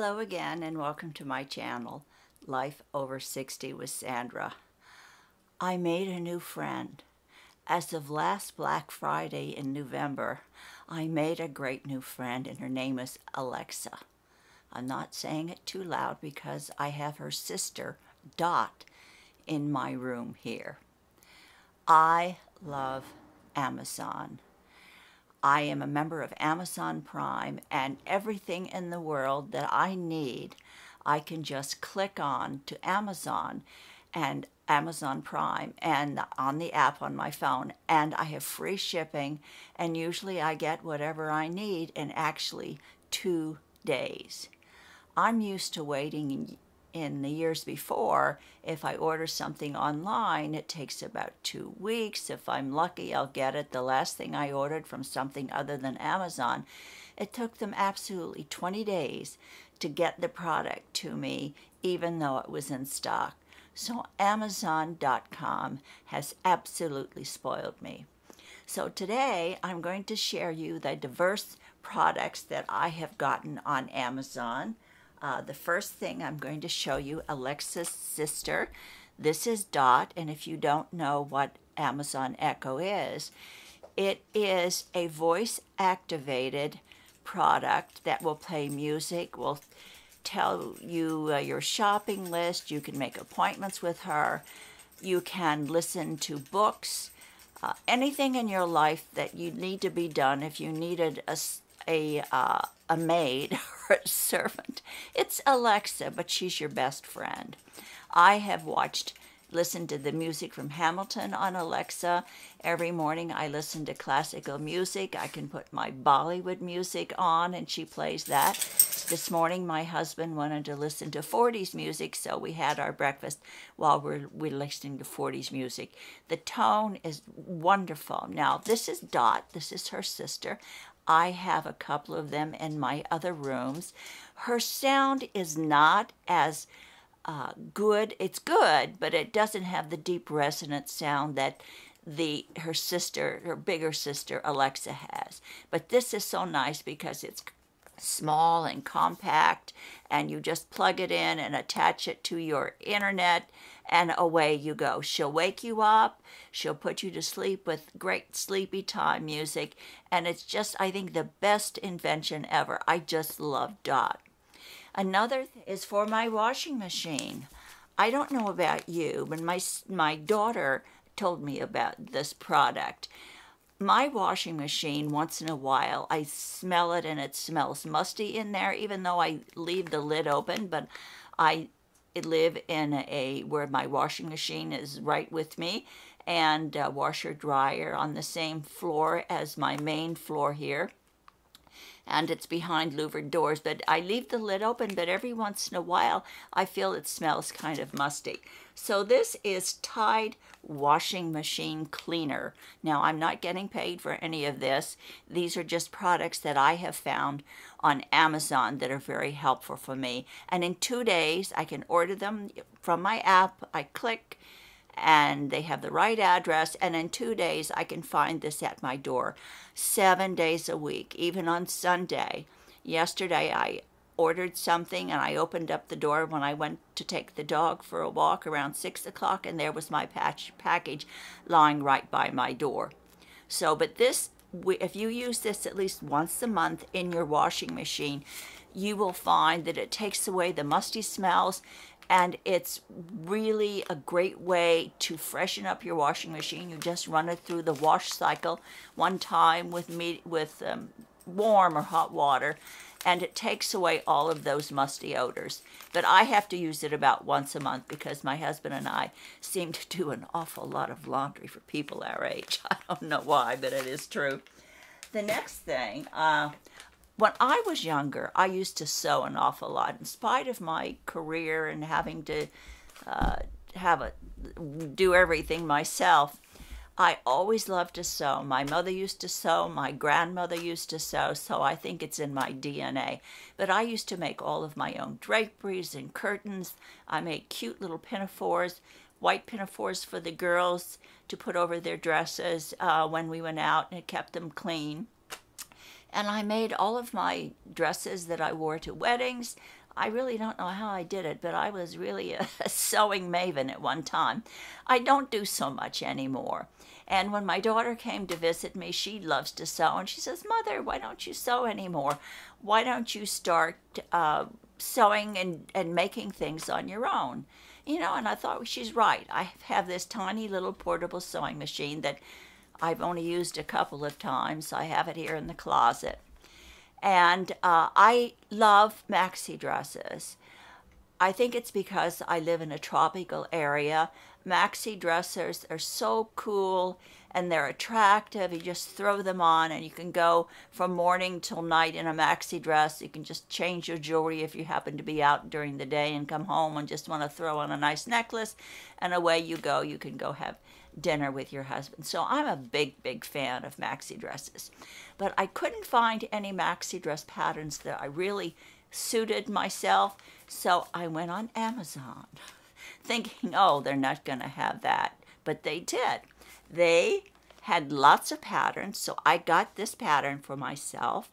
Hello again and welcome to my channel, Life Over 60 with Sandra. I made a new friend. As of last Black Friday in November, I made a great new friend and her name is Alexa. I'm not saying it too loud because I have her sister, Dot, in my room here. I love Amazon. I am a member of Amazon Prime, and everything in the world that I need, I can just click on to Amazon and Amazon Prime and on the app on my phone, and I have free shipping, and usually I get whatever I need in actually 2 days. I'm used to waiting in the years before. If I order something online, it takes about 2 weeks. If I'm lucky, I'll get it. The last thing I ordered from something other than Amazon, it took them absolutely 20 days to get the product to me, even though it was in stock. So Amazon.com has absolutely spoiled me. So today I'm going to share you the diverse products that I have gotten on Amazon. The first thing I'm going to show you, Alexa's sister. This is Dot, and if you don't know what Amazon Echo is, it is a voice-activated product that will play music, will tell you your shopping list. You can make appointments with her. You can listen to books, anything in your life that you need to be done. If you needed a maid or a servant, it's Alexa, but she's your best friend. I have listened to the music from Hamilton on Alexa. Every morning I listen to classical music. I can put my Bollywood music on and she plays that. This morning my husband wanted to listen to 40s music, so we had our breakfast while we're listening to 40s music. The tone is wonderful. Now this is Dot, this is her sister. I have a couple of them in my other rooms. Her sound is not as good. It's good, but it doesn't have the deep resonant sound that her bigger sister Alexa has. But this is so nice because it's small and compact, and you just plug it in and attach it to your internet, and away you go. She'll wake you up, she'll put you to sleep with great sleepy time music, and it's just, I think, the best invention ever. I just love Dot. Another is for my washing machine. I don't know about you, but my daughter told me about this product. My washing machine, once in a while, I smell it and it smells musty in there, even though I leave the lid open, but I live in where my washing machine is right with me, and washer dryer on the same floor as my main floor here, and it's behind louvered doors, but I leave the lid open, but every once in a while I feel it smells kind of musty. So this is Tide Washing Machine Cleaner. Now, I'm not getting paid for any of this. These are just products that I have found on Amazon that are very helpful for me. And in 2 days, I can order them from my app. I click, and they have the right address, and in 2 days, I can find this at my door 7 days a week, even on Sunday. Yesterday, I ordered something, and I opened up the door when I went to take the dog for a walk around 6 o'clock, and there was my package lying right by my door. So, but this, if you use this at least once a month in your washing machine, you will find that it takes away the musty smells, and it's really a great way to freshen up your washing machine. You just run it through the wash cycle one time with warm or hot water, and it takes away all of those musty odors. But I have to use it about once a month because my husband and I seem to do an awful lot of laundry for people our age. I don't know why, but it is true. The next thing, when I was younger, I used to sew an awful lot. In spite of my career and having to do everything myself, I always loved to sew. My mother used to sew, my grandmother used to sew, so I think it's in my DNA. But I used to make all of my own draperies and curtains. I made cute little pinafores, white pinafores for the girls to put over their dresses when we went out, and it kept them clean. And I made all of my dresses that I wore to weddings. I really don't know how I did it, but I was really a sewing maven at one time. I don't do so much anymore. And when my daughter came to visit me, she loves to sew, and she says, "Mother, why don't you sew anymore? Why don't you start sewing and making things on your own?" You know, and I thought, well, she's right. I have this tiny little portable sewing machine that I've only used a couple of times. I have it here in the closet. And I love maxi dresses. I think it's because I live in a tropical area. Maxi dresses are so cool and they're attractive. You just throw them on and you can go from morning till night in a maxi dress. You can just change your jewelry if you happen to be out during the day and come home and just want to throw on a nice necklace, and away you go. You can go have dinner with your husband. So I'm a big fan of maxi dresses. But I couldn't find any maxi dress patterns that I really suited myself, so I went on Amazon thinking, oh, they're not going to have that. But they did. They had lots of patterns, so I got this pattern for myself,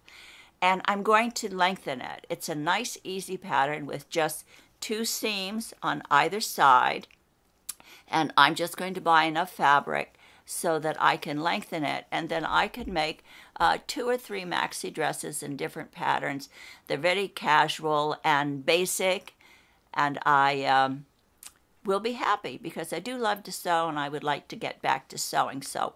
and I'm going to lengthen it. It's a nice, easy pattern with just 2 seams on either side, and I'm just going to buy enough fabric so that I can lengthen it, and then I can make 2 or 3 maxi dresses in different patterns. They're very casual and basic, and I will be happy because I do love to sew and I would like to get back to sewing. So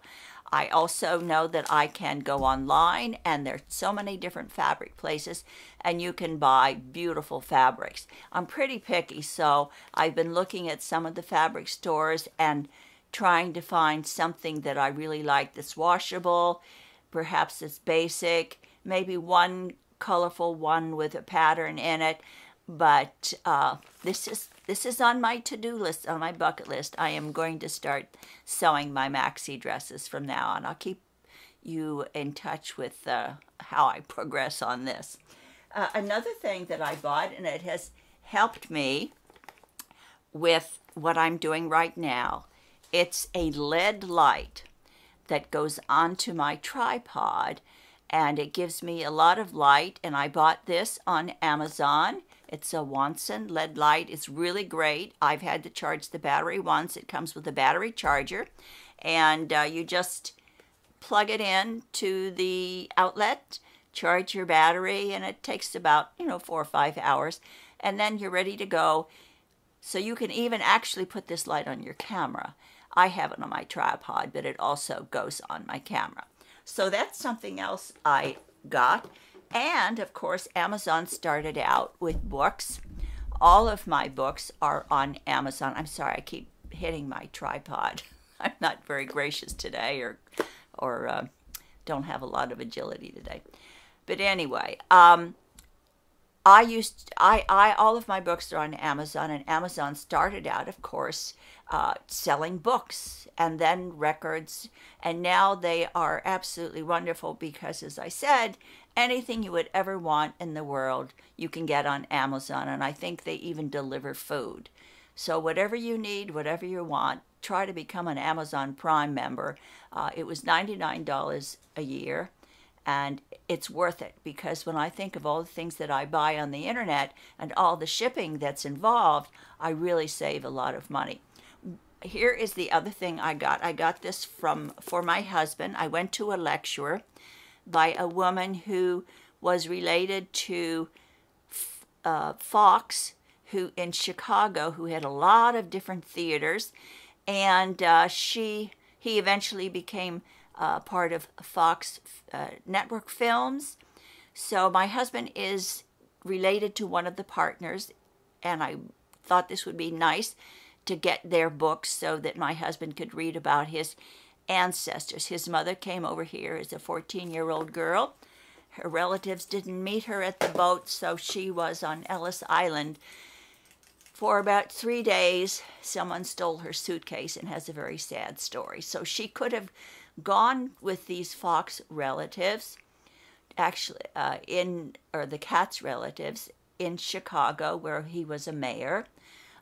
I also know that I can go online, and there's so many different fabric places, and you can buy beautiful fabrics. I'm pretty picky, so I've been looking at some of the fabric stores and trying to find something that I really like that's washable. Perhaps it's basic, maybe one colorful one with a pattern in it. But this is on my to-do list, on my bucket list. I am going to start sewing my maxi dresses from now on. I'll keep you in touch with how I progress on this. Another thing that I bought, and it has helped me with what I'm doing right now, it's a LED light that goes onto my tripod, and it gives me a lot of light, and I bought this on Amazon. It's a Wonson LED light. It's really great. I've had to charge the battery once. It comes with a battery charger, and you just plug it in to the outlet, charge your battery, and it takes about 4 or 5 hours, and then you're ready to go. So you can even actually put this light on your camera. I have it on my tripod, but it also goes on my camera. So that's something else I got. And, of course, Amazon started out with books. All of my books are on Amazon. I'm sorry, I keep hitting my tripod. I'm not very gracious today, or don't have a lot of agility today. But anyway, all of my books are on Amazon, and Amazon started out, of course, selling books and then records, and now they are absolutely wonderful because, as I said, anything you would ever want in the world you can get on Amazon, and I think they even deliver food. So whatever you need, whatever you want, try to become an Amazon Prime member. It was $99 a year, and it's worth it because when I think of all the things that I buy on the internet and all the shipping that's involved, I really save a lot of money. Here is the other thing I got. I got this for my husband. I went to a lecture by a woman who was related to Fox, who in Chicago, who had a lot of different theaters, and he eventually became part of Fox network films. So my husband is related to one of the partners, and I thought this would be nice to get their books so that my husband could read about his ancestors. His mother came over here as a 14-year-old girl. Her relatives didn't meet her at the boat, so she was on Ellis Island for about 3 days. Someone stole her suitcase and has a very sad story. So she could have gone with these Fox relatives, actually, the Katz relatives in Chicago, where he was a mayor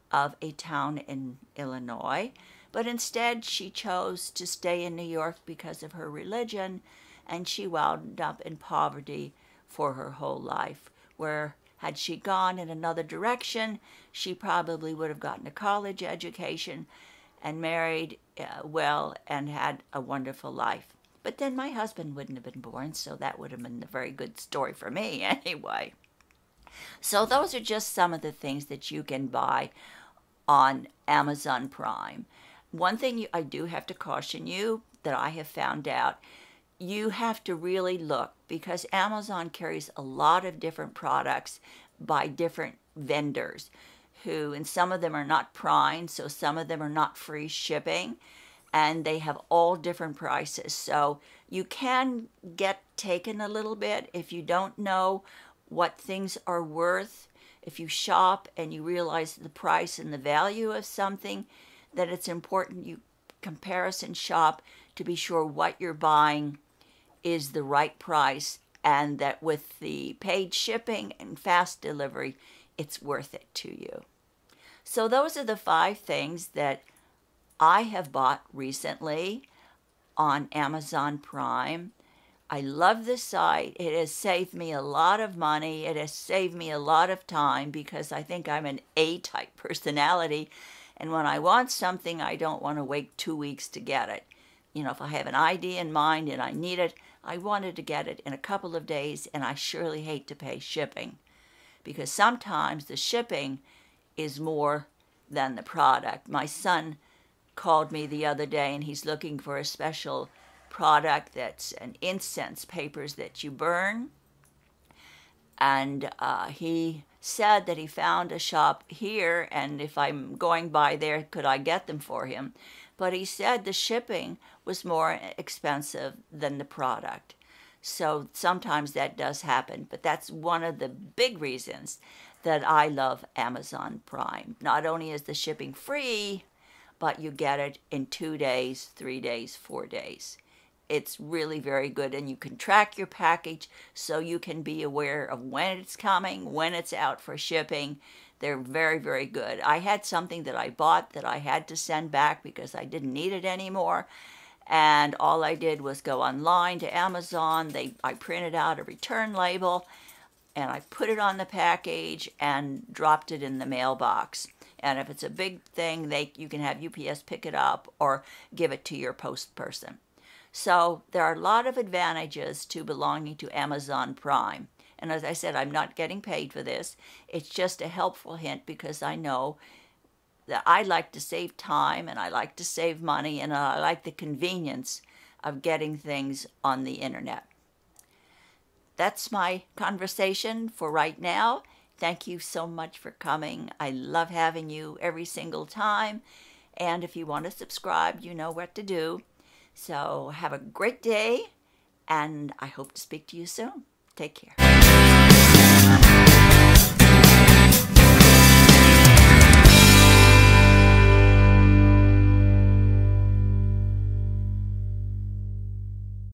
of a town in Illinois. But instead, she chose to stay in New York because of her religion, and she wound up in poverty for her whole life, where Had she gone in another direction, she probably would have gotten a college education and married well and had a wonderful life. But then my husband wouldn't have been born, so that would have been a very good story for me anyway. So those are just some of the things that you can buy on Amazon Prime. One thing I do have to caution you that I have found out, you have to really look, because Amazon carries a lot of different products by different vendors and some of them are not Prime, so some of them are not free shipping, and they have all different prices. So you can get taken a little bit if you don't know what things are worth. If you shop and you realize the price and the value of something, that it's important you comparison shop to be sure what you're buying is the right price, and that with the paid shipping and fast delivery, it's worth it to you. So those are the 5 things that I have bought recently on Amazon Prime. I love this site. It has saved me a lot of money. It has saved me a lot of time, because I think I'm an A-type personality. And when I want something, I don't want to wait 2 weeks to get it. You know, if I have an idea in mind and I need it, I wanted to get it in a couple of days, and I surely hate to pay shipping, because sometimes the shipping is more than the product. My son called me the other day, and he's looking for a special product that's an incense papers that you burn. And he said that he found a shop here, and if I'm going by there, could I get them for him? But he said the shipping was more expensive than the product. So sometimes that does happen, but that's one of the big reasons that I love Amazon Prime. Not only is the shipping free, but you get it in 2 days, 3 days, 4 days. It's really very good, and you can track your package so you can be aware of when it's coming, when it's out for shipping. They're very, very good. I had something that I bought that I had to send back because I didn't need it anymore, and all I did was go online to Amazon. I printed out a return label, and I put it on the package and dropped it in the mailbox. And if it's a big thing, you can have UPS pick it up or give it to your post person. So there are a lot of advantages to belonging to Amazon Prime. And as I said, I'm not getting paid for this. It's just a helpful hint, because I know that I like to save time and I like to save money, and I like the convenience of getting things on the internet. That's my conversation for right now. Thank you so much for coming. I love having you every single time. And if you want to subscribe, you know what to do. So have a great day, and I hope to speak to you soon. Take care.